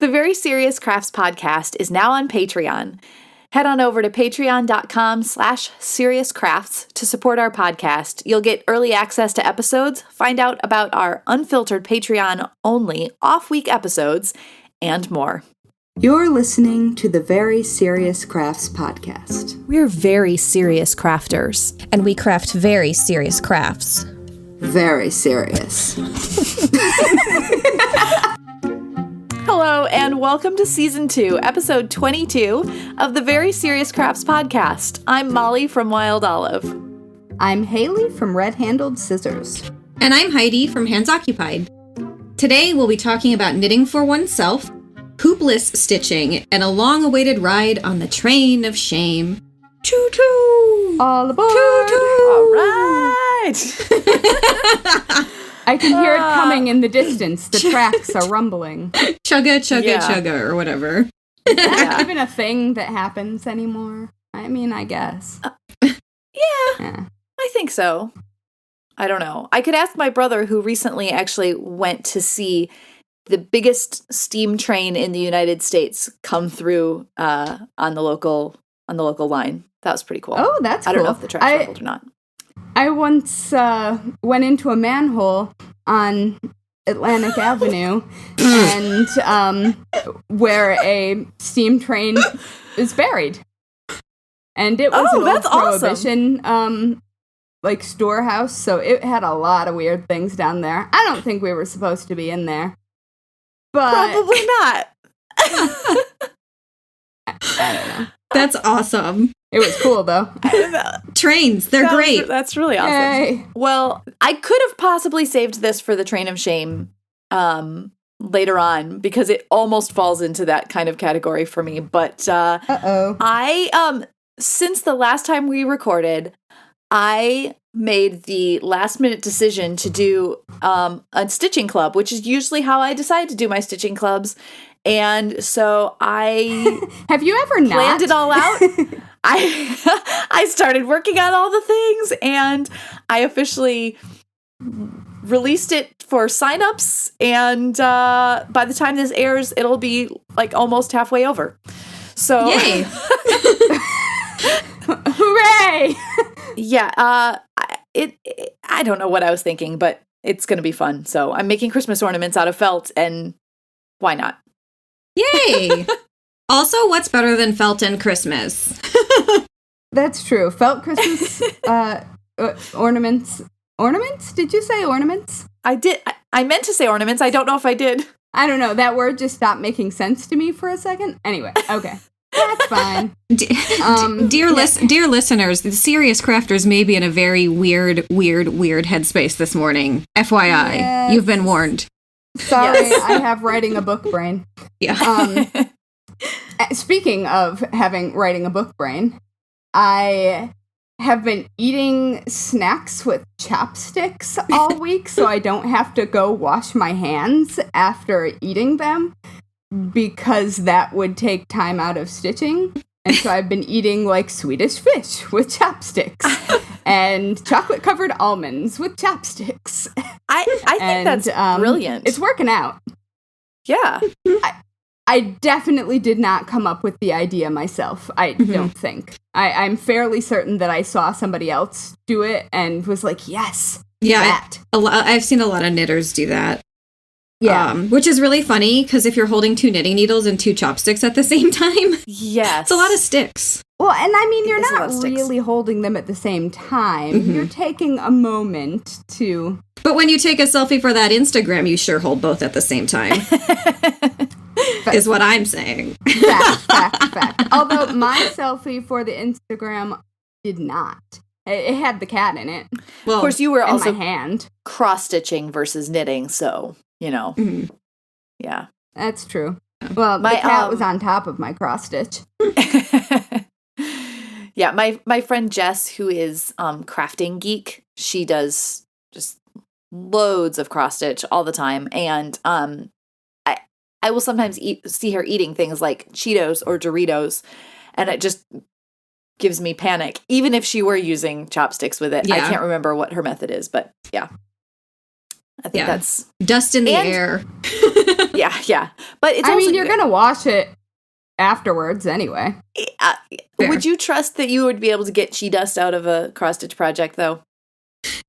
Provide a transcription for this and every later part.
The Very Serious Crafts podcast is now on Patreon. Head on over to patreon.com/seriouscrafts to support our podcast. You'll get early access to episodes, find out about our unfiltered Patreon-only off-week episodes, and more. You're listening to the Very Serious Crafts podcast. We're very serious crafters. And we craft very serious crafts. Very serious. Hello, and welcome to Season 2, Episode 22 of the Very Serious Crafts podcast. I'm Mollie from Wild Olive. I'm Haley from Red Handled Scissors. And I'm Heidi from Hands Occupied. Today we'll be talking about knitting for oneself, hoopless stitching, and a long-awaited ride on the train of shame. Choo-choo! All aboard! Choo-choo! All right! I can hear it coming in the distance. The tracks are rumbling. Chugga, chugga, chugga, or whatever. Is that even a thing that happens anymore? I mean, I guess. Yeah, I think so. I don't know. I could ask my brother, who recently actually went to see the biggest steam train in the United States come through on the local line. That was pretty cool. Oh, that's cool. I don't know if the tracks rumbled or not. I once went into a manhole on Atlantic Avenue, and where a steam train is buried. And it was an old Prohibition like storehouse, so it had a lot of weird things down there. I don't think we were supposed to be in there. But Probably not. I don't know. That's awesome. It was cool, though. Trains, they're great. That's really awesome. Yay. Well, I could have possibly saved this for the Train of Shame later on, because it almost falls into that kind of category for me. But I since the last time we recorded, I made the last minute decision to do a stitching club, which is usually how I decide to do my stitching clubs. And so I have you ever planned it all out. I started working on all the things, and I officially released it for signups. And by the time this airs, it'll be like almost halfway over. So, yay! Hooray! Yeah, I don't know what I was thinking, but it's going to be fun. So I'm making Christmas ornaments out of felt, and why not? Yay! Also, what's better than felt and Christmas? That's true. Felt Christmas ornaments. Ornaments? Did you say ornaments? I did. I meant to say ornaments. I don't know if I did. I don't know. That word just stopped making sense to me for a second. Anyway, okay. That's fine. Dear listeners, the serious crafters may be in a very weird headspace this morning. FYI, yes. You've been warned. Sorry, Yes. I have writing a book brain. Yeah. Speaking of writing a book brain, I have been eating snacks with chopsticks all week, so I don't have to go wash my hands after eating them, because that would take time out of stitching. And so I've been eating like Swedish fish with chopsticks and chocolate-covered almonds with chopsticks. I think that's brilliant. It's working out. Yeah. I definitely did not come up with the idea myself, I don't think. I'm fairly certain that I saw somebody else do it and was like, yes, yeah. I've seen a lot of knitters do that. Yeah. Which is really funny, because if you're holding 2 knitting needles and 2 chopsticks at the same time, yes, it's a lot of sticks. Well, and I mean, you're It's a lot not of sticks. really holding them at the same time. You're taking a moment to... But when you take a selfie for that Instagram, you sure hold both at the same time. Is what I'm saying. Fact. Although my selfie for the Instagram did not. It had the cat in it. Well, of course, you were In also my hand. cross-stitching versus knitting, so, you know. Yeah. That's true. Well, My, the cat was on top of my cross stitch. Yeah, my friend Jess, who is crafting geek, she does just loads of cross stitch all the time, and I will sometimes see her eating things like Cheetos or Doritos, and it just gives me panic, even if she were using chopsticks with it. Yeah. I can't remember what her method is, but yeah. I think that's dust in the air. yeah. But it's you're going to wash it afterwards anyway. Would you trust that you would be able to get chi dust out of a cross-stitch project, though?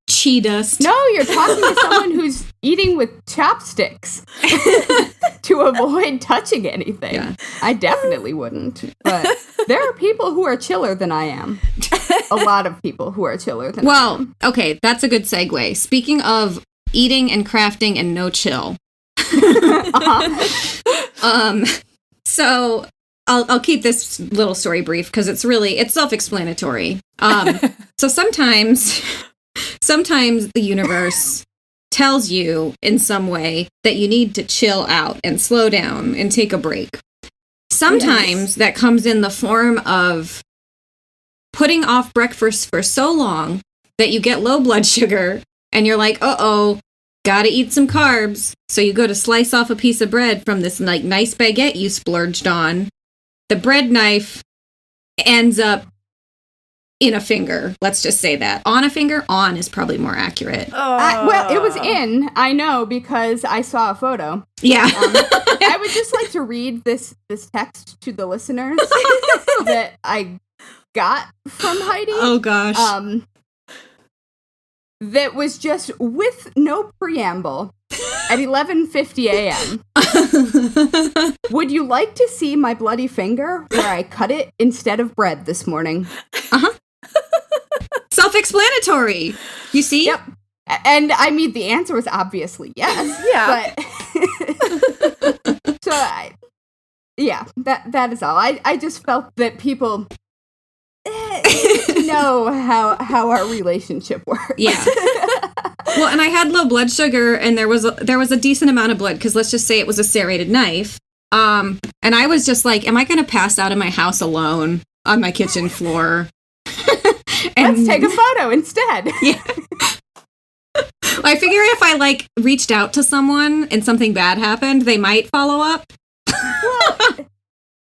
Chi dust. No, you're talking to someone who's eating with chopsticks to avoid touching anything. Yeah. I definitely wouldn't. But there are people who are chiller than I am. A lot of people who are chiller than I am. Well, okay, that's a good segue. Speaking of eating and crafting and no chill. So I'll keep this little story brief because it's self-explanatory. So sometimes the universe tells you in some way that you need to chill out and slow down and take a break. Sometimes that comes in the form of putting off breakfast for so long that you get low blood sugar and you're like, uh-oh, gotta eat some carbs. So you go to slice off a piece of bread from this like nice baguette you splurged on. The bread knife ends up in a finger. Let's just say that. On a finger? On is probably more accurate. Well, it was in. I know because I saw a photo. Yeah. I would just like to read this text to the listeners that I got from Heidi. Oh, gosh. That was just with no preamble at 11:50 a.m. Would you like to see my bloody finger where I cut it instead of bread this morning? Uh-huh. Self-explanatory. You see? Yep. And I mean, the answer was obviously yes. Yeah. But that is all. I just felt that people know how our relationship works. Yeah. Well, and I had low blood sugar, and there was a decent amount of blood because let's just say it was a serrated knife. And I was just like, am I going to pass out in my house alone on my kitchen floor? And let's take a photo instead. Yeah. I figure if I like reached out to someone and something bad happened, they might follow up. Well,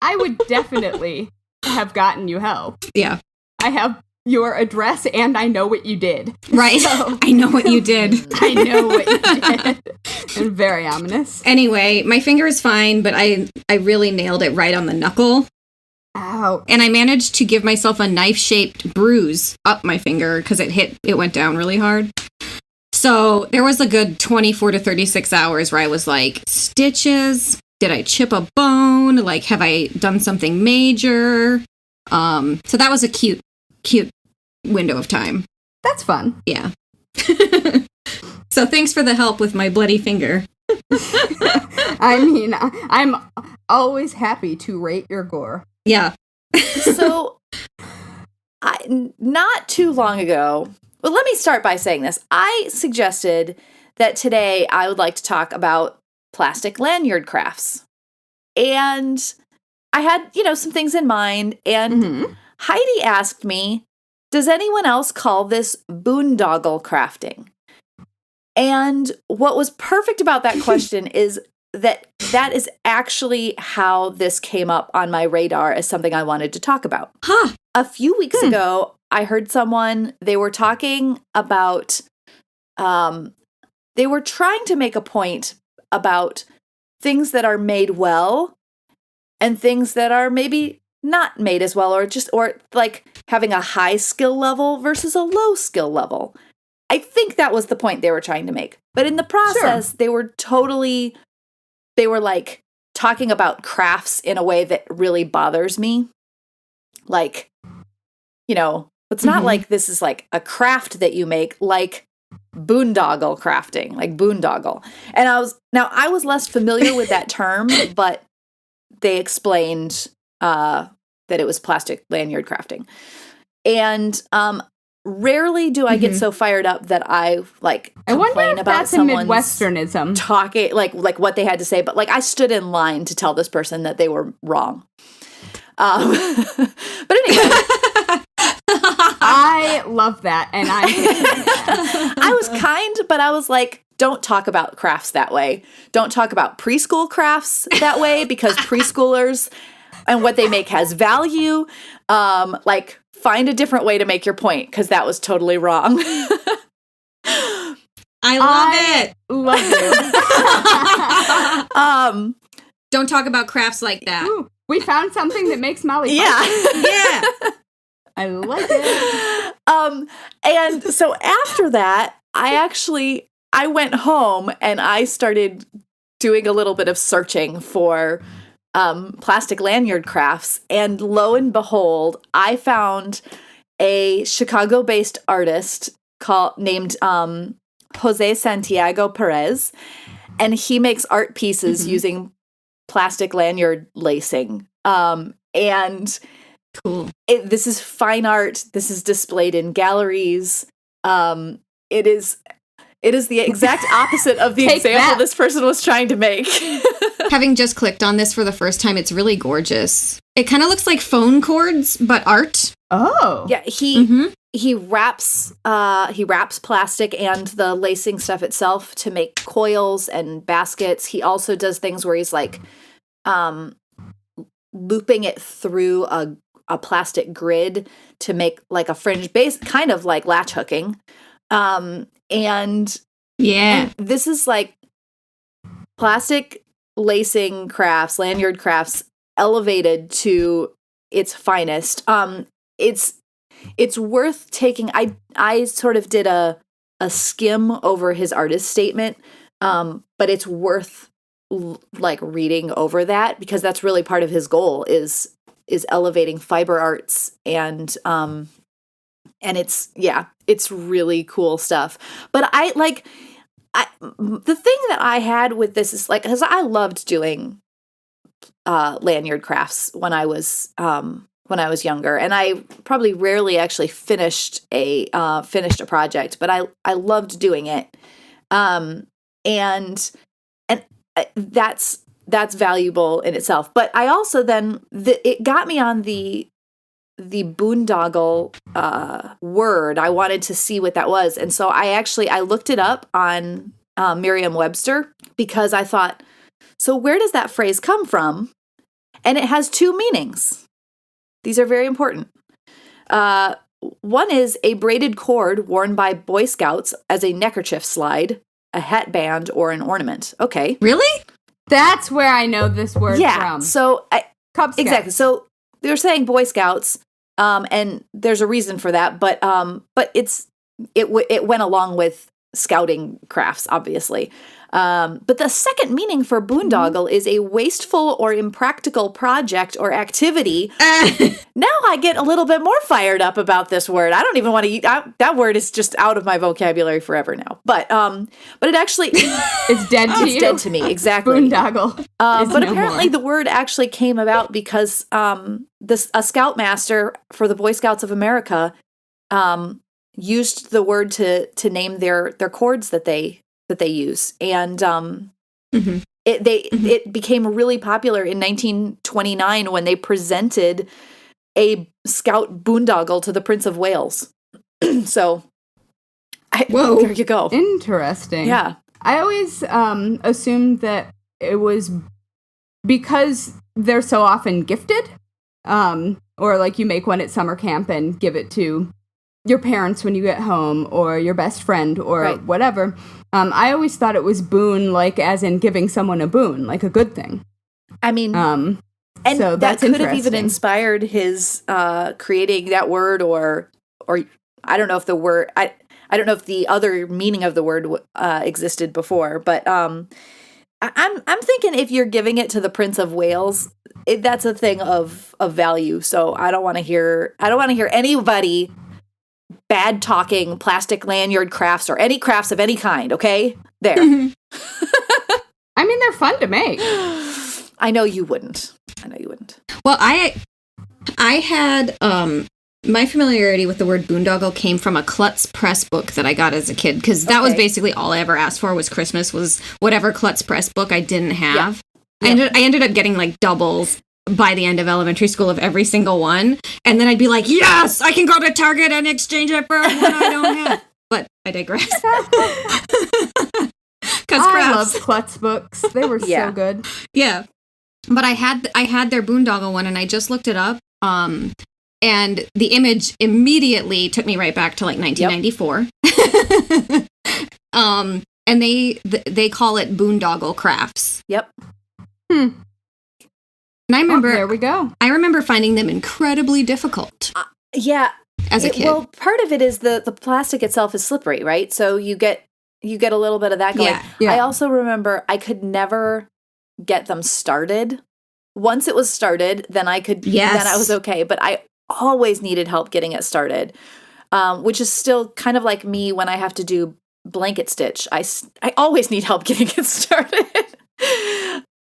I would definitely have gotten you help. Yeah. I have your address and I know what you did. Right. So, I know what you did. I know what you did. And very ominous. Anyway, my finger is fine, but I really nailed it right on the knuckle. Ow. And I managed to give myself a knife-shaped bruise up my finger because it went down really hard. So there was a good 24 to 36 hours where I was like, stitches? Did I chip a bone? Like, have I done something major? So that was a cute window of time. That's fun. Yeah. So thanks for the help with my bloody finger. I mean, I'm always happy to rate your gore. Yeah. So, not too long ago, well, let me start by saying this. I suggested that today I would like to talk about plastic lanyard crafts. And I had, some things in mind. And Heidi asked me, does anyone else call this boondoggle crafting? And what was perfect about that question is that is actually how this came up on my radar as something I wanted to talk about. Huh. A few weeks ago, I heard they were talking about, they were trying to make a point about things that are made well and things that are maybe not made as well, or like having a high skill level versus a low skill level. I think that was the point they were trying to make. But in the process, they were like talking about crafts in a way that really bothers me. Like, it's not like this is like a craft that you make, like boondoggle crafting, like boondoggle. And I was less familiar with that term, but they explained that it was plastic lanyard crafting. And rarely do I get so fired up that I complain about that's someone's a Midwesternism talking like what they had to say, but like I stood in line to tell this person that they were wrong. But anyway, I love that, and I was kind, but I was like, don't talk about crafts that way. Don't talk about preschool crafts that way because preschoolers and what they make has value. Find a different way to make your point because that was totally wrong. I love it. Love you. Don't talk about crafts like that. Ooh, we found something that makes Mollie Yeah. Yeah. I like it. And so after that, I went home and I started doing a little bit of searching for plastic lanyard crafts. And lo and behold, I found a Chicago-based artist named Jose Santiago Perez, and he makes art pieces using plastic lanyard lacing. And cool. This is fine art. This is displayed in galleries. It is the exact opposite of the example this person was trying to make. Having just clicked on this for the first time, it's really gorgeous. It kind of looks like phone cords, but art. Oh. Yeah, he wraps plastic and the lacing stuff itself to make coils and baskets. He also does things where he's like looping it through a plastic grid to make like a fringe base, kind of like latch hooking. And this is like plastic lacing crafts, lanyard crafts elevated to its finest. It's worth taking. I sort of did a skim over his artist statement, but it's worth like reading over that because that's really part of his goal is elevating fiber arts and it's really cool stuff. But the thing that I had with this is like, because I loved doing lanyard crafts when I was younger, and I probably rarely actually finished a project, but I loved doing it, and that's valuable in itself. But I also then it got me on the boondoggle word. I wanted to see what that was, and so I looked it up on Merriam-Webster because I thought, so where does that phrase come from? And it has two meanings. These are very important. One is a braided cord worn by Boy Scouts as a neckerchief slide, a hatband, or an ornament. Okay. Really? That's where I know this word from. So Cub Scouts. Exactly. So they're saying Boy Scouts, and there's a reason for that. But it went along with scouting crafts, obviously. But the second meaning for boondoggle is a wasteful or impractical project or activity. Now I get a little bit more fired up about this word. I don't even want to eat that word is just out of my vocabulary forever now. But it actually it's dead to you. It's dead to me, exactly. Boondoggle. But apparently the word actually came about because a scoutmaster for the Boy Scouts of America used the word to name their cords that they use, and it became really popular in 1929 when they presented a scout boondoggle to the Prince of Wales. So, there you go. Interesting. Yeah, I always assumed that it was because they're so often gifted, or like you make one at summer camp and give it to your parents when you get home, or your best friend, or whatever. I always thought it was boon, like as in giving someone a boon, like a good thing. I mean, and so that could have even inspired his creating that word, or I don't know if the word I don't know if the other meaning of the word existed before, but I'm thinking if you're giving it to the Prince of Wales, that's a thing of value. So I don't want to hear anybody bad talking plastic lanyard crafts or any crafts of any kind, okay? There. I mean, they're fun to make. I know you wouldn't. Well, I had my familiarity with the word boondoggle came from a Klutz Press book that I got as a kid, because that was basically all I ever asked for was Christmas, was whatever Klutz Press book I didn't have. Yeah. I ended up getting like doubles by the end of elementary school of every single one. And then I'd be like, yes, I can go to Target and exchange it for one I don't have. But I digress. I love Klutz books. They were so good. Yeah. But I had their boondoggle one, and I just looked it up. And the image immediately took me right back to like 1994. And they call it Boondoggle crafts. Yep. And I remember, there we go. I remember finding them incredibly difficult. Yeah. As a kid. Well, part of it is the plastic itself is slippery, right? So you get a little bit of that going. Yeah. I also remember I could never get them started. Once it was started, then I was okay. But I always needed help getting it started, which is still kind of like me when I have to do blanket stitch. I always need help getting it started.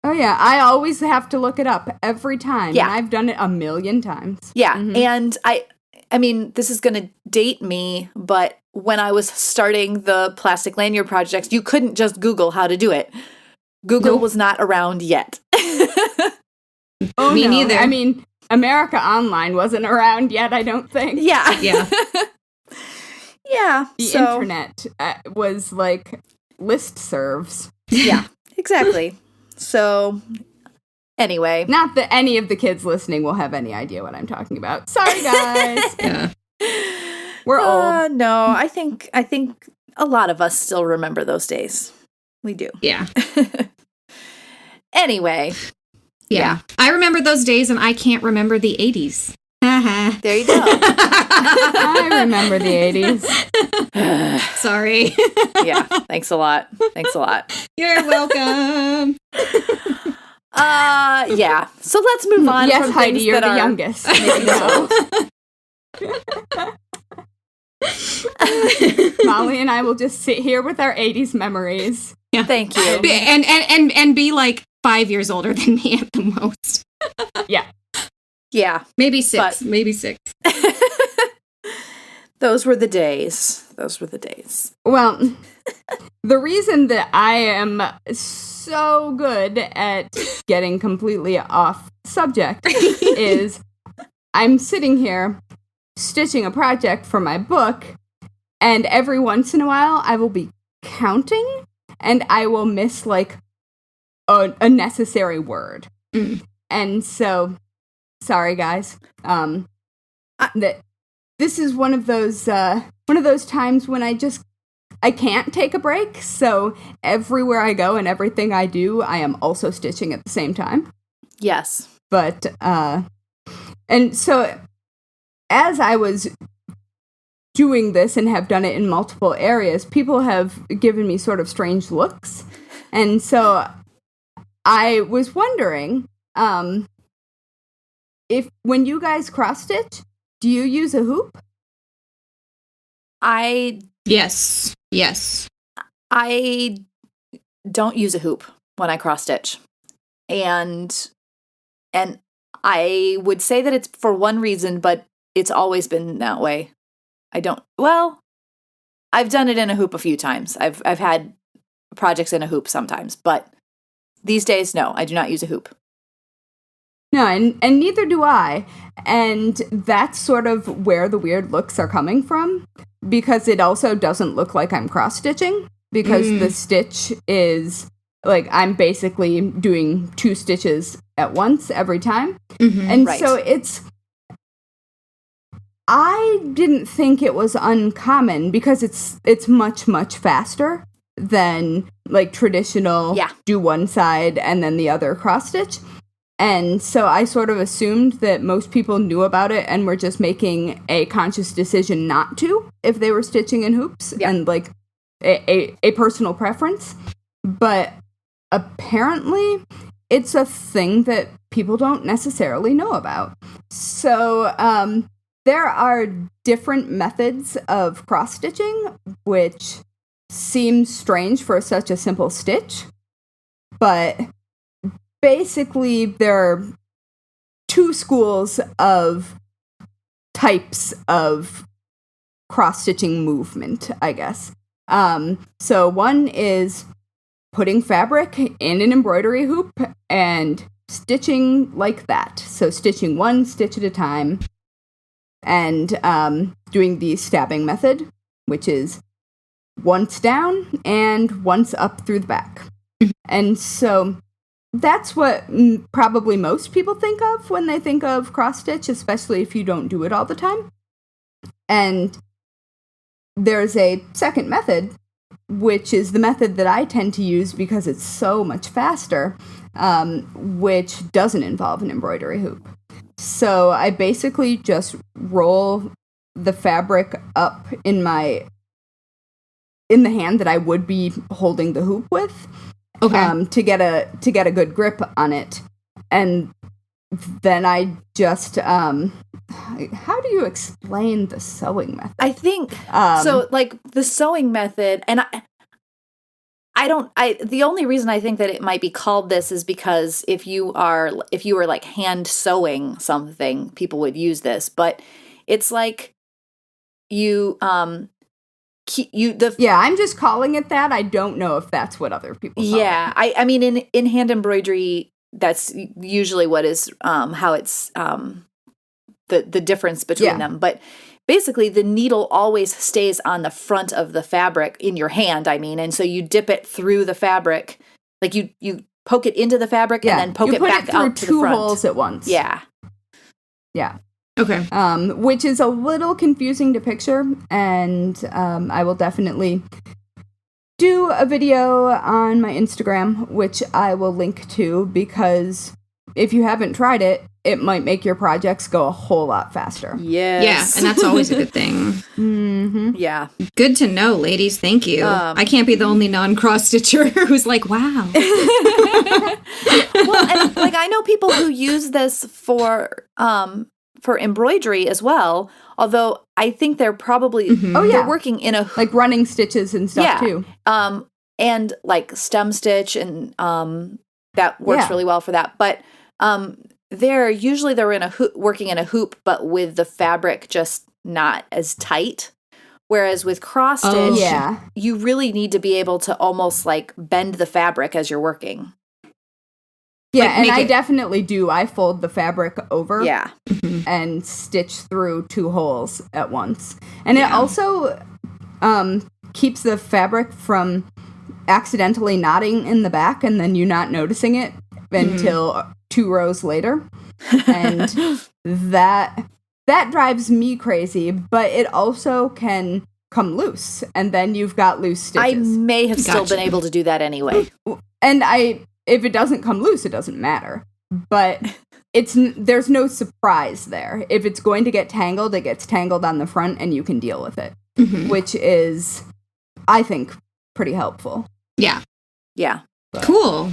Oh, yeah. I always have to look it up every time. Yeah. And I've done it a million times. Yeah. Mm-hmm. And I mean, this is going to date me, but when I was starting the plastic lanyard projects, you couldn't just Google how to do it. Google was not around yet. Oh, me neither. I mean, America Online wasn't around yet, I don't think. Yeah. Yeah. Yeah. The internet was like listservs. Yeah, exactly. So, anyway. Not that any of the kids listening will have any idea what I'm talking about. Sorry, guys. Yeah. We're old. No, I think a lot of us still remember those days. We do. Yeah. Anyway. Yeah. I remember those days, and I can't remember the 80s. There you go. I remember the 80s. Sorry. Yeah. Thanks a lot. You're welcome. Yeah. So let's move on. Yes, from Heidi, things you're that the are... youngest. Mollie and I will just sit here with our 80s memories. Yeah. Thank you. And be like 5 years older than me at the most. Yeah. Yeah. Maybe 6. Maybe 6. Those were the days. Well, the reason that I am so good at getting completely off subject is I'm sitting here stitching a project for my book, and every once in a while I will be counting, and I will miss like a necessary word. And so, sorry guys, that this is one of those times when I can't take a break. So everywhere I go and everything I do, I am also stitching at the same time. Yes. But and so as I was doing this and have done it in multiple areas, people have given me sort of strange looks. And so I was wondering, if when you guys cross stitch, do you use a hoop? Yes. I don't use a hoop when I cross stitch. And I would say that it's for one reason, but it's always been that way. I've done it in a hoop a few times. I've had projects in a hoop sometimes, but these days, no, I do not use a hoop. No, and neither do I. And that's sort of where the weird looks are coming from, because it also doesn't look like I'm cross-stitching, because the stitch is, like, I'm basically doing 2 stitches at once every time. And right. So I didn't think it was uncommon, because it's much, much faster than, like, traditional do one side and then the other cross-stitch. And so I sort of assumed that most people knew about it and were just making a conscious decision not to if they were stitching in hoops and like a personal preference. But apparently it's a thing that people don't necessarily know about. So there are different methods of cross-stitching, which seems strange for such a simple stitch, but basically, there are 2 schools of types of cross-stitching movement, I guess. So one is putting fabric in an embroidery hoop and stitching like that. So stitching 1 stitch at a time and doing the stabbing method, which is once down and once up through the back. And so that's what probably most people think of when they think of cross-stitch, especially if you don't do it all the time. And there's a second method, which is the method that I tend to use because it's so much faster, which doesn't involve an embroidery hoop. So I basically just roll the fabric up in the hand that I would be holding the hoop with, to get a good grip on it, and then I just how do you explain the sewing method? I think so. Like the sewing method, and the only reason I think that it might be called this is because if you were like hand sewing something, people would use this, but it's like I'm just calling it that. I don't know if that's what other people call it. I mean in hand embroidery, that's usually what is how it's the difference between them. But basically the needle always stays on the front of the fabric in your hand, and so you dip it through the fabric, like you poke it into the fabric and then poke it back out to the front. 2 holes at once. Yeah. Okay. Which is a little confusing to picture, and I will definitely do a video on my Instagram, which I will link to, because if you haven't tried it, it might make your projects go a whole lot faster. Yes. Yeah, and that's always a good thing. Mm-hmm. Yeah. Good to know, ladies. Thank you. I can't be the only non-cross stitcher who's like, wow. Well, and like I know people who use this for embroidery as well, although I think they're probably they're working in a like running stitches and stuff too. And like stem stitch, and that works really well for that. But they're in a working in a hoop, but with the fabric just not as tight. Whereas with cross stitch, you really need to be able to almost like bend the fabric as you're working. Yeah, like, and I definitely do. I fold the fabric over and stitch through 2 holes at once. And it also keeps the fabric from accidentally knotting in the back and then you not noticing it until 2 rows later. And that drives me crazy, but it also can come loose, and then you've got loose stitches. I may have still been able to do that anyway. And if it doesn't come loose, it doesn't matter. But there's no surprise there. If it's going to get tangled, it gets tangled on the front, and you can deal with it, which is, I think, pretty helpful. Yeah. Yeah. But, cool.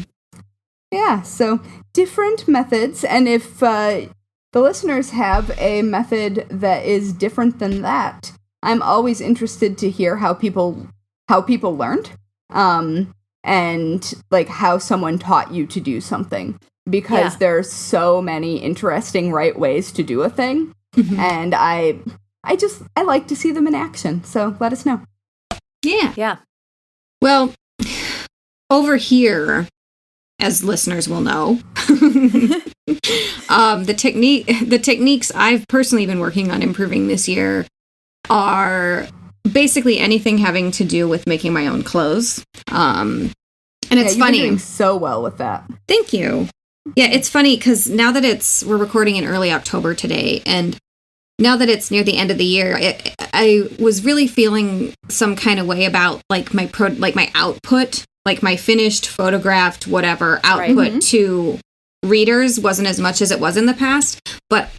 Yeah, so different methods, and if the listeners have a method that is different than that, I'm always interested to hear how people learned. And like how someone taught you to do something, because there's so many interesting right ways to do a thing, and I like to see them in action. So let us know. Yeah. Well, over here, as listeners will know, the techniques I've personally been working on improving this year are basically anything having to do with making my own clothes. And it's funny. You're doing so well with that. Thank you. Yeah, it's funny because now that we're recording in early October today, and now that it's near the end of the year, I was really feeling some kind of way about like my output, like my finished, photographed, whatever output to readers wasn't as much as it was in the past. But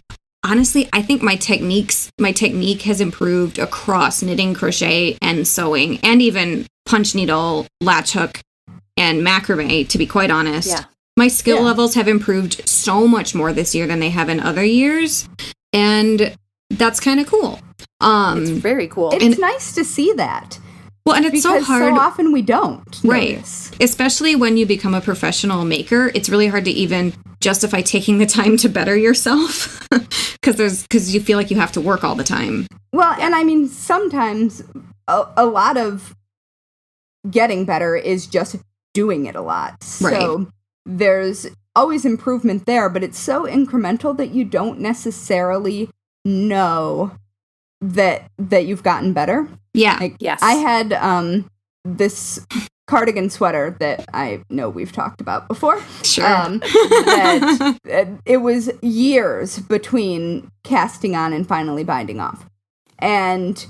honestly, I think my technique has improved across knitting, crochet, and sewing, and even punch needle, latch hook, and macrame, to be quite honest. Yeah. My skill levels have improved so much more this year than they have in other years, and that's kind of cool. It's very cool. It's nice to see that. Well, and it's so hard. So often we don't. Right. Notice. Especially when you become a professional maker, it's really hard to even justify taking the time to better yourself because you feel like you have to work all the time. Well, and I mean, sometimes a lot of getting better is just doing it a lot. So there's always improvement there, but it's so incremental that you don't necessarily know that you've gotten better. Yeah. Like, yes. I had this cardigan sweater that I know we've talked about before. Sure. That it was years between casting on and finally binding off. And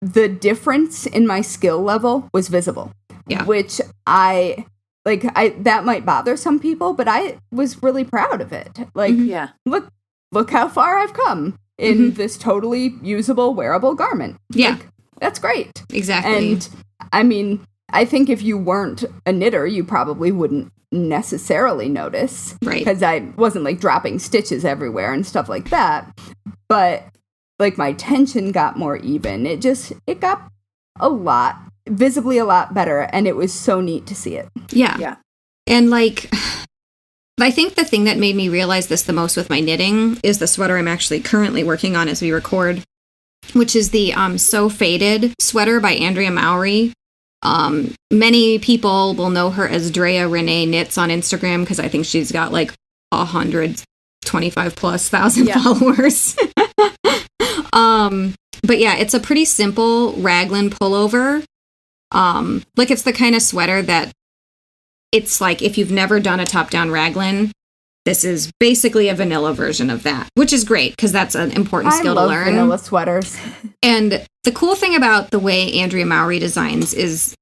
the difference in my skill level was visible. Yeah. Which that might bother some people, but I was really proud of it. Like, Yeah. Look how far I've come in this totally usable, wearable garment. Yeah. Like, that's great. Exactly. And I mean, I think if you weren't a knitter, you probably wouldn't necessarily notice. Right. Because I wasn't like dropping stitches everywhere and stuff like that. But like my tension got more even. It got visibly a lot better. And it was so neat to see it. Yeah. Yeah. And like, I think the thing that made me realize this the most with my knitting is the sweater I'm actually currently working on as we record, which is the So Faded sweater by Andrea Mowry. Many people will know her as Drea Renee Knits on Instagram because I think she's got like 125,000+ followers. But yeah, it's a pretty simple raglan pullover. Like it's the kind of sweater that it's like if you've never done a top-down raglan, this is basically a vanilla version of that, which is great because that's an important skill to learn. I love vanilla sweaters. And the cool thing about the way Andrea Mowry designs is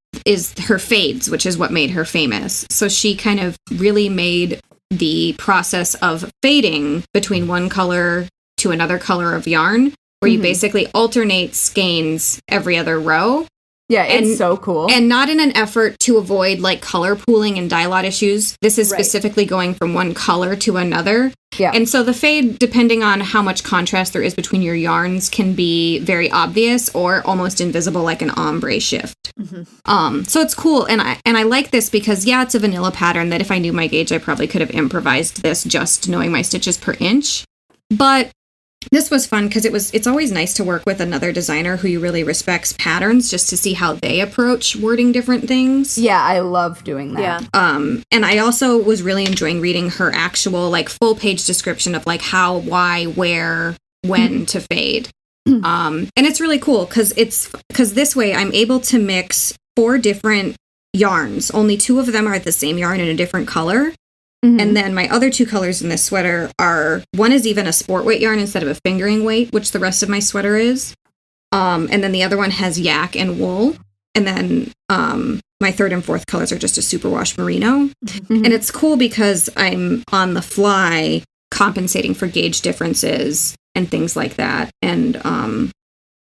her fades, which is what made her famous. So she kind of really made the process of fading between one color to another color of yarn, where you basically alternate skeins every other row. Yeah, it's so cool. And not in an effort to avoid like color pooling and dye lot issues. This is specifically going from one color to another. Yeah. And so the fade, depending on how much contrast there is between your yarns, can be very obvious or almost invisible, like an ombre shift. So it's cool. And I like this because, yeah, it's a vanilla pattern that if I knew my gauge, I probably could have improvised this just knowing my stitches per inch. But this was fun because it's always nice to work with another designer who you really respects patterns just to see how they approach wording different things. Yeah, I love doing that. Yeah. And I also was really enjoying reading her actual like full page description of like how, why, where, when to fade. And it's really cool because this way I'm able to mix 4 different yarns. Only 2 of them are the same yarn in a different color. And then my other 2 colors in this sweater are, one is even a sport weight yarn instead of a fingering weight, which the rest of my sweater is. And then the other one has yak and wool. And then my 3rd and 4th colors are just a superwash merino. And it's cool because I'm on the fly compensating for gauge differences and things like that. And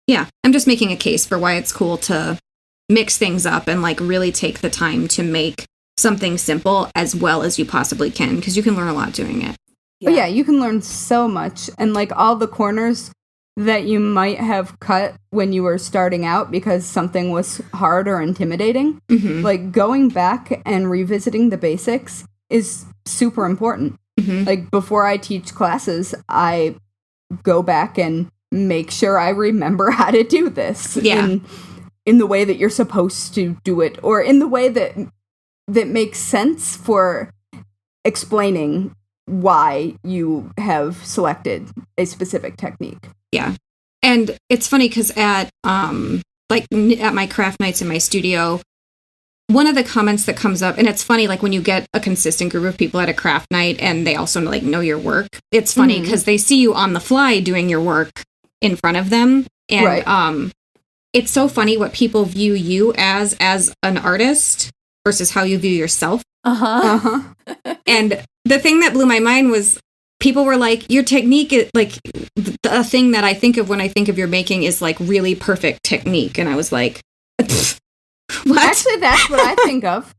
yeah, I'm just making a case for why it's cool to mix things up and like really take the time to make something simple as well as you possibly can, because you can learn a lot doing it. Yeah. Oh, yeah, you can learn so much. And like all the corners that you might have cut when you were starting out because something was hard or intimidating, like going back and revisiting the basics is super important. Like before I teach classes, I go back and make sure I remember how to do this in the way that you're supposed to do it, or in the way that makes sense for explaining why you have selected a specific technique. Yeah. And it's funny because at my craft nights in my studio, one of the comments that comes up, and it's funny, like when you get a consistent group of people at a craft night and they also like know your work, it's funny because they see you on the fly doing your work in front of them. And it's so funny what people view you as an artist versus how you view yourself. And the thing that blew my mind was people were like, your technique is like the thing that I think of when I think of your making is like really perfect technique. And I was like, what? Actually, that's what I think of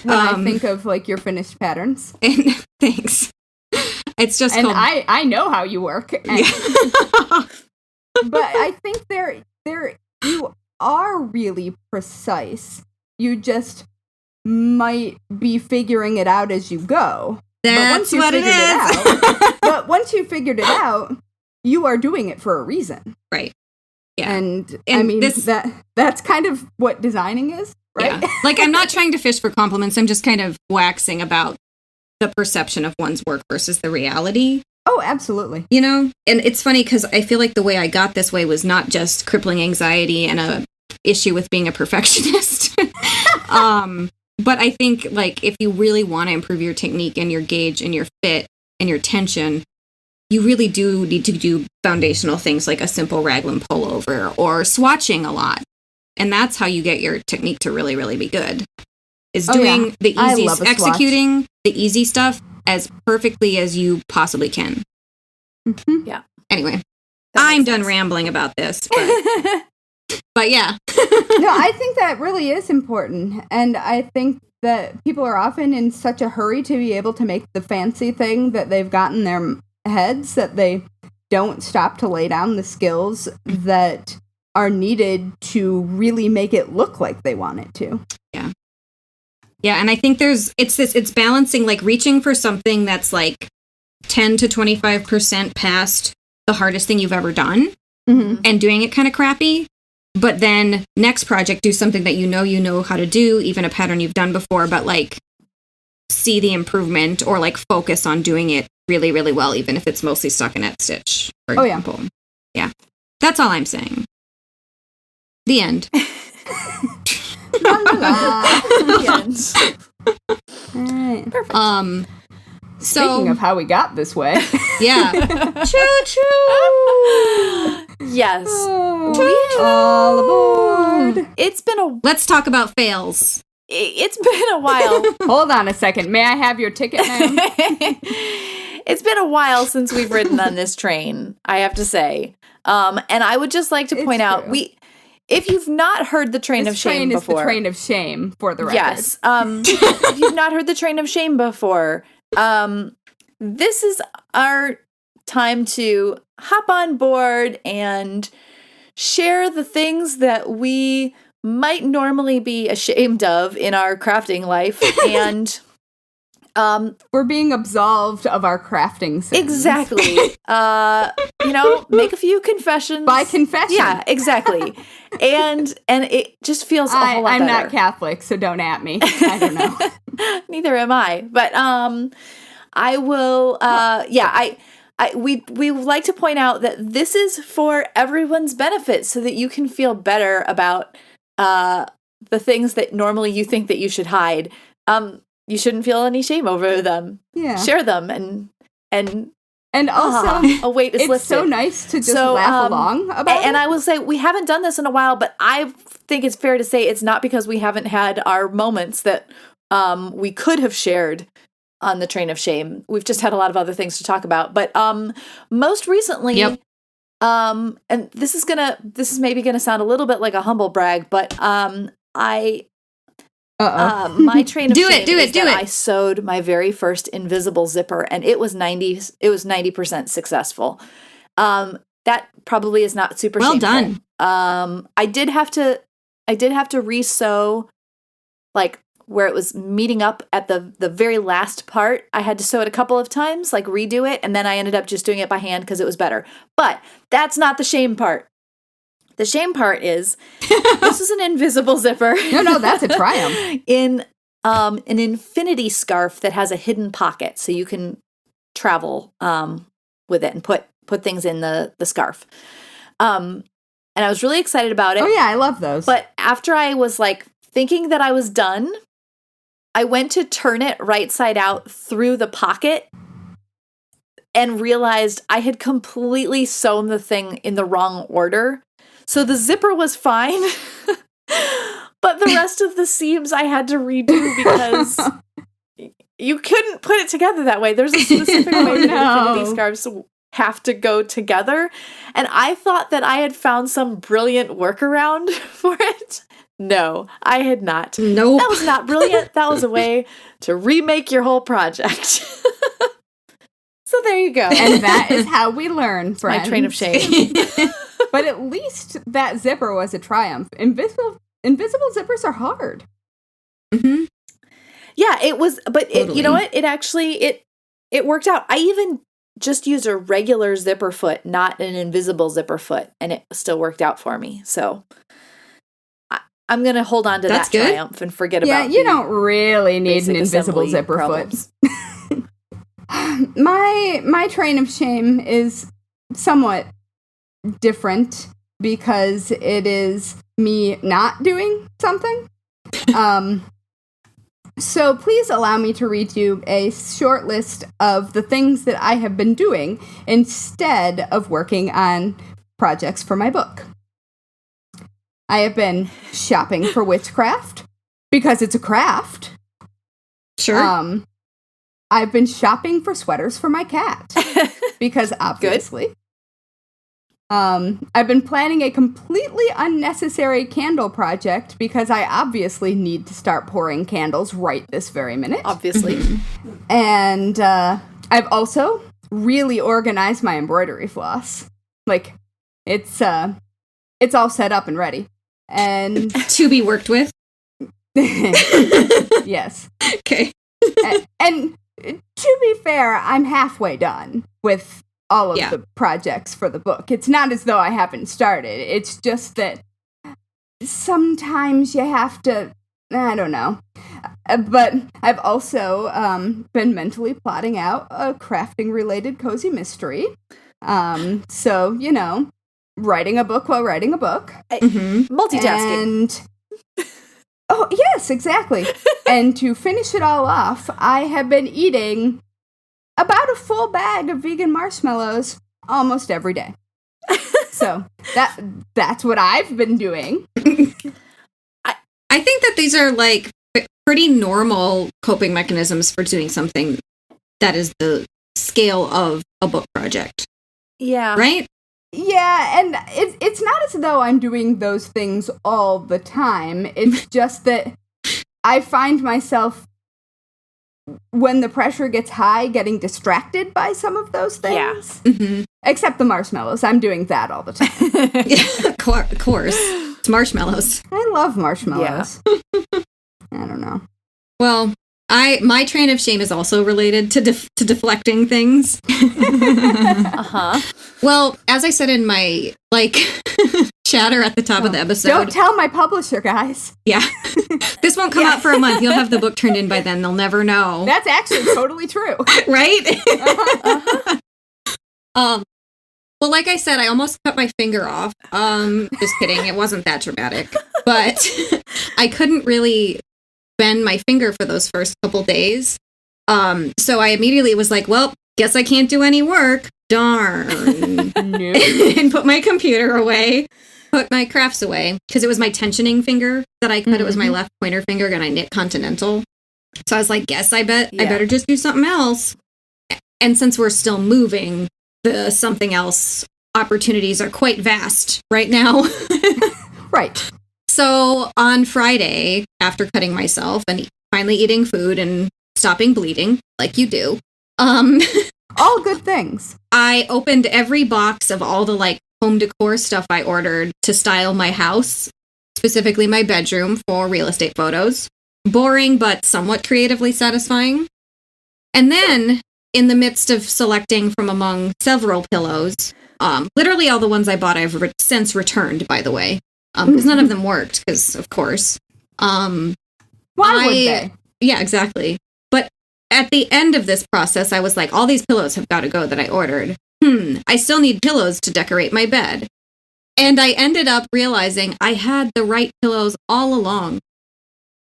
when I think of like your finished patterns. And thanks. It's just and called... I know how you work. And, but I think you are really precise. You just might be figuring it out as you go. That's what it is. But once you figured it out, you are doing it for a reason. Right. Yeah. And I mean, that's kind of what designing is, right? Yeah. Like, I'm not trying to fish for compliments. I'm just kind of waxing about the perception of one's work versus the reality. Oh, absolutely. You know? And it's funny because I feel like the way I got this way was not just crippling anxiety and a issue with being a perfectionist. But I think, like, if you really want to improve your technique and your gauge and your fit and your tension, you really do need to do foundational things like a simple raglan pullover or swatching a lot. And that's how you get your technique to really, really be good. Is doing the easy, executing the easy stuff as perfectly as you possibly can. Mm-hmm. Yeah. Anyway, I'm done rambling about this. But yeah. No, I think that really is important. And I think that people are often in such a hurry to be able to make the fancy thing that they've got in their heads that they don't stop to lay down the skills that are needed to really make it look like they want it to. Yeah. Yeah, and I think it's balancing, like reaching for something that's like 10 to 25% past the hardest thing you've ever done and doing it kind of crappy. But then next project, do something that you know how to do, even a pattern you've done before, but like see the improvement or like focus on doing it really, really well, even if it's mostly stockinette stitch, for example. Yeah. That's all I'm saying. The end. The end. All right. Perfect. Speaking of how we got this way. Yeah. Choo-choo! Yes. All aboard. Let's talk about fails. It's been a while. Hold on a second. May I have your ticket, ma'am? It's been a while since we've ridden on this train, I have to say. And I would just like to point out, if you've not heard the Train of Shame before. This train is the Train of Shame, for the record. Yes. If you've not heard the Train of Shame before, this is our time to hop on board and share the things that we might normally be ashamed of in our crafting life. And we're being absolved of our crafting sins. Exactly. Make a few confessions. By confession. Yeah, exactly. And it just feels a whole lot I'm better. not Catholic, so don't at me. I don't know. Neither am I. But I will we would like to point out that this is for everyone's benefit so that you can feel better about the things that normally you think that you should hide. You shouldn't feel any shame over them. Yeah. Share them and also a weight is it's lifted. So nice to just laugh along about it. And I will say we haven't done this in a while, but I think it's fair to say it's not because we haven't had our moments that we could have shared on the Train of Shame. We've just had a lot of other things to talk about. But most recently, and this is maybe gonna sound a little bit like a humble brag, but my Train of Shame is that I sewed my very first invisible zipper, and it was 90% successful. That probably is not super well shameful. Done. I did have to re-sew, like where it was meeting up at the very last part. I had to sew it a couple of times, like redo it, and then I ended up just doing it by hand because it was better. But that's not the shame part. The shame part is this is an invisible zipper. No, that's a triumph. In an infinity scarf that has a hidden pocket, so you can travel with it and put things in the scarf. And I was really excited about it. Oh yeah, I love those. But after I was like thinking that I was done, I went to turn it right side out through the pocket and realized I had completely sewn the thing in the wrong order. So the zipper was fine, but the rest of the seams I had to redo because you couldn't put it together that way. There's a specific way that infinity scarves have to go together. And I thought that I had found some brilliant workaround for it. No, I had not. Nope. That was not brilliant. That was a way to remake your whole project. So there you go. And that is how we learn, friends. My Train of Shame. But at least that zipper was a triumph. Invisible zippers are hard. Mm-hmm. Yeah, it was, but Totally. you know what? It actually, it worked out. I even just used a regular zipper foot, not an invisible zipper foot, and it still worked out for me. So I'm going to hold on to That's that good. triumph and forget about Yeah, you don't really need an invisible zipper problems. foot. My Train of Shame is somewhat different because it is me not doing something. So please allow me to read you a short list of the things that I have been doing instead of working on projects for my book. I have been shopping for witchcraft because it's a craft. Sure. I've been shopping for sweaters for my cat because obviously. Good. I've been planning a completely unnecessary candle project because I obviously need to start pouring candles right this very minute. Obviously. Mm-hmm. And I've also really organized my embroidery floss. Like, it's all set up and ready. And to be worked with? Yes. Okay. and to be fair, I'm halfway done with all of the projects for the book. It's not as though I haven't started. It's just that sometimes you have to, I don't know. But I've also been mentally plotting out a crafting-related cozy mystery. So, you know, writing a book while writing a book. Multitasking. And oh, yes, exactly. And to finish it all off, I have been eating about a full bag of vegan marshmallows almost every day. So that's what I've been doing. I think that these are like pretty normal coping mechanisms for doing something that is the scale of a book project. Yeah. Right? Yeah, and it's not as though I'm doing those things all the time. It's just that I find myself, when the pressure gets high, getting distracted by some of those things. Yeah. Mm-hmm. Except the marshmallows. I'm doing that all the time. Yeah, of course. It's marshmallows. I love marshmallows. Yeah. I don't know. Well, my train of shame is also related to deflecting things. Well, as I said in my, chatter at the top of the episode. Don't tell my publisher, guys. Yeah. This won't come out for a month. You'll have the book turned in by then. They'll never know. That's actually totally true. Right? Well, like I said, I almost cut my finger off. Just kidding. It wasn't that dramatic. But I couldn't really bend my finger for those first couple days. So I immediately was like, well, guess I can't do any work. Darn. No. And put my computer away, put my crafts away, because it was my tensioning finger that I cut. Mm-hmm. It was my left pointer finger, and I knit Continental. So I was like, I better just do something else. And since we're still moving, the something else opportunities are quite vast right now. Right. So on Friday, after cutting myself and finally eating food and stopping bleeding, like you do, all good things. I opened every box of all the home decor stuff I ordered to style my house, specifically my bedroom, for real estate photos. Boring, but somewhat creatively satisfying. And then, in the midst of selecting from among several pillows, literally all the ones I bought I've since returned, by the way, because none of them worked, because, of course. Why would they? Yeah, exactly. But at the end of this process, I was like, all these pillows have got to go that I ordered. I still need pillows to decorate my bed. And I ended up realizing I had the right pillows all along.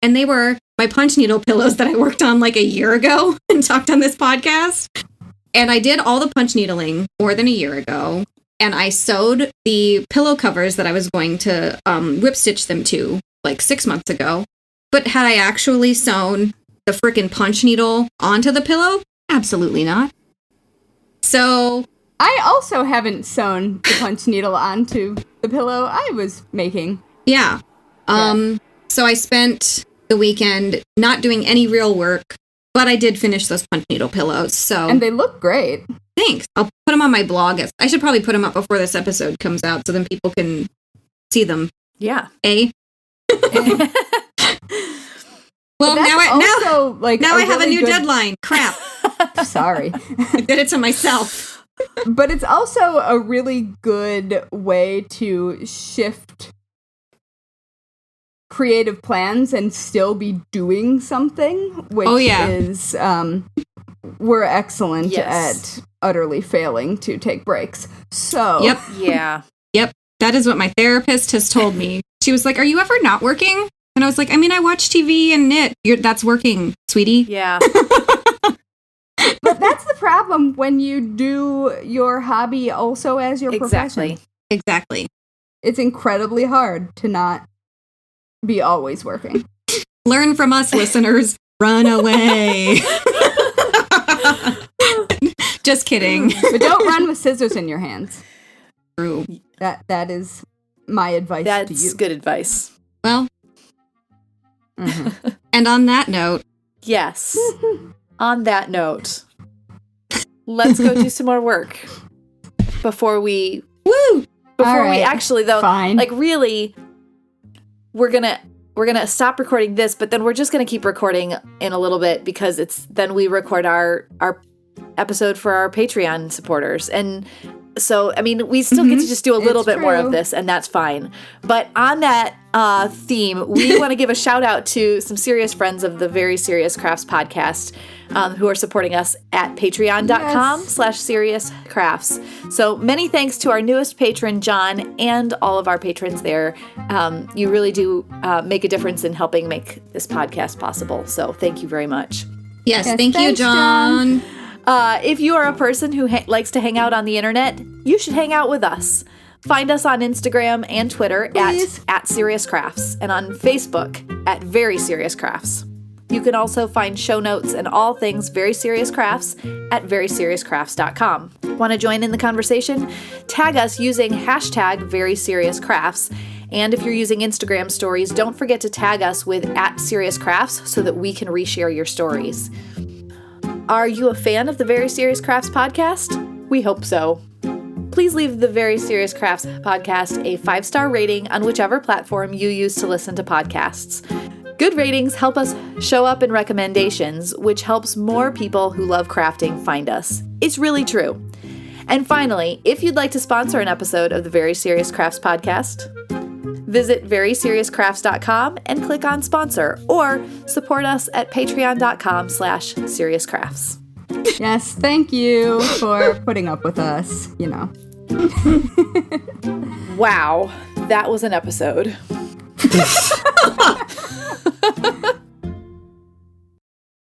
And they were my punch needle pillows that I worked on a year ago and talked on this podcast. And I did all the punch needling more than a year ago. And I sewed the pillow covers that I was going to whip stitch them to 6 months ago. But had I actually sewn the frickin' punch needle onto the pillow? Absolutely not. So I also haven't sewn the punch needle onto the pillow I was making. Yeah. So I spent the weekend not doing any real work, but I did finish those punch needle pillows. So and they look great. Thanks. I'll put them on my blog. I should probably put them up before this episode comes out so then people can see them. Yeah. Well, now I have a new good deadline. Crap. Sorry. I did it to myself. But it's also a really good way to shift creative plans and still be doing something, which is we're excellent at utterly failing to take breaks. So Yep. That is what my therapist has told me. She was like, "Are you ever not working?" And I was like, I mean, I watch TV and knit. That's working, sweetie. Yeah. But that's the problem when you do your hobby also as your profession. Exactly. It's incredibly hard to not be always working. Learn from us, listeners. Run away. Just kidding. But don't run with scissors in your hands. True. That is my advice to you. That's good advice. Well, and on that note. Yes. On that note, let's go do some more work before we actually, though, fine. like, really, we're gonna stop recording this, but then we're just gonna keep recording in a little bit because then we record our episode for our Patreon supporters. And so, I mean, we still get to just do a little bit more of this, and that's fine. But on that theme, we want to give a shout out to some serious friends of the Very Serious Crafts podcast who are supporting us at patreon.com/seriouscrafts. So many thanks to our newest patron, John, and all of our patrons there. You really do make a difference in helping make this podcast possible. So thank you very much. Yes, thank you, John. If you are a person who likes to hang out on the internet, you should hang out with us. Find us on Instagram and Twitter at Serious Crafts, and on Facebook at Very Serious Crafts. You can also find show notes and all things Very Serious Crafts at veryseriouscrafts.com. Want to join in the conversation? Tag us using hashtag Very Serious Crafts. And if you're using Instagram stories, don't forget to tag us with @SeriousCrafts so that we can reshare your stories. Are you a fan of the Very Serious Crafts podcast? We hope so. Please leave the Very Serious Crafts podcast a 5-star rating on whichever platform you use to listen to podcasts. Good ratings help us show up in recommendations, which helps more people who love crafting find us. It's really true. And finally, if you'd like to sponsor an episode of the Very Serious Crafts podcast, visit veryseriouscrafts.com and click on sponsor, or support us at patreon.com/seriouscrafts. Yes, thank you for putting up with us, you know. Wow, that was an episode.